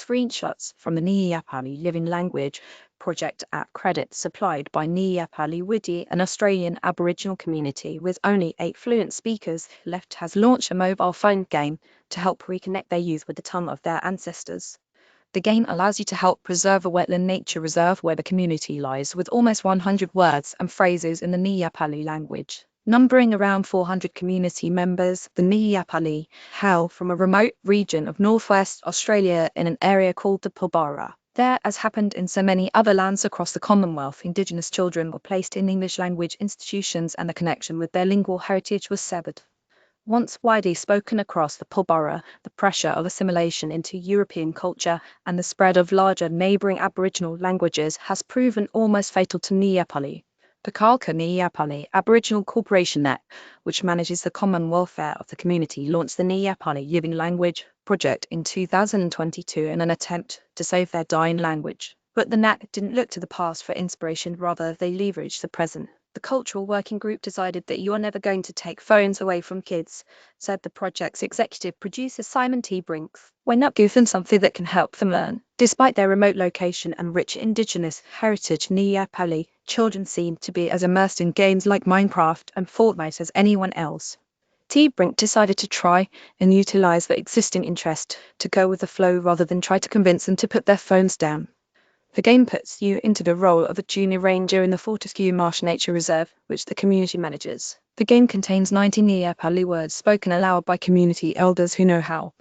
screenshots from the Nyiyaparli Living Language project at credit supplied by Nyiyaparli Widi, an Australian Aboriginal community with only 8 fluent speakers left, has launched a mobile phone game to help reconnect their youth with the tongue of their ancestors. The game allows you to help preserve a wetland nature reserve where the community lies, with almost 100 words and phrases in the Nyiyaparli language. Numbering around 400 community members, the Nyiyaparli hail from a remote region of northwest Australia in an area called the Pilbara. There, as happened in so many other lands across the Commonwealth, indigenous children were placed in English language institutions and the connection with their lingual heritage was severed. Once widely spoken across the Pilbara, the pressure of assimilation into European culture and the spread of larger neighbouring Aboriginal languages has proven almost fatal to Nyiyaparli. The Nyiyaparli Aboriginal Corporation Net, which manages the common welfare of the community, launched the Nyiyaparli Living Language project in 2022 in an attempt to save their dying language. But the NAT didn't look to the past for inspiration, rather they leveraged the present. The cultural working group decided that you are never going to take phones away from kids, said the project's executive producer Simon T. Brinks. Why not give them something that can help them learn? Despite their remote location and rich indigenous heritage, Nyiyaparli children seem to be as immersed in games like Minecraft and Fortnite as anyone else. T. Brink decided to try and utilize the existing interest to go with the flow rather than try to convince them to put their phones down. The game puts you into the role of a junior ranger in the Fortescue Marsh Nature Reserve, which the community manages. The game contains 90 Nyiyaparli words spoken aloud by community elders who know how.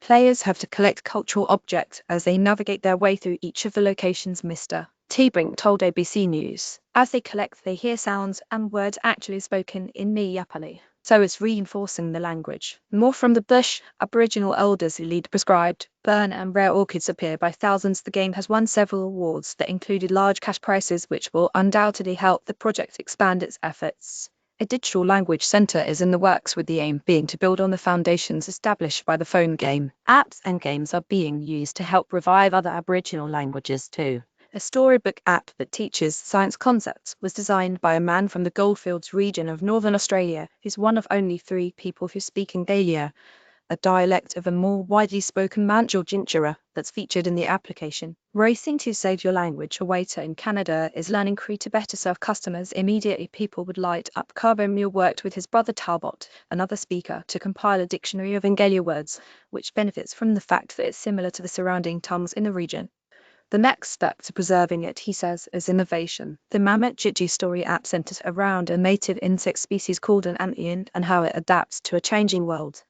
Players have to collect cultural objects as they navigate their way through each of the locations. Mr. T. Brink told ABC News. As they collect, they hear sounds and words actually spoken in Nyiyaparli. So it's reinforcing the language. More from the bush, Aboriginal elders who lead prescribed, burn and rare orchids appear by thousands. The game has won several awards that included large cash prizes, which will undoubtedly help the project expand its efforts. A digital language centre is in the works, with the aim being to build on the foundations established by the phone game. Apps and games are being used to help revive other Aboriginal languages too. A storybook app that teaches science concepts was designed by a man from the Goldfields region of Northern Australia, who's one of only 3 people who speak Ngalia, a dialect of a more widely spoken Mandjil that's featured in the application. Racing to Save Your Language, a waiter in Canada, is learning Cree to better serve customers. Immediately people would light up. Carbomule worked with his brother Talbot, another speaker, to compile a dictionary of Ngalia words, which benefits from the fact that it's similar to the surrounding tongues in the region. The next step to preserving it, he says, is innovation. The Mamet Jitji story app centers around a native insect species called an anthian and how it adapts to a changing world.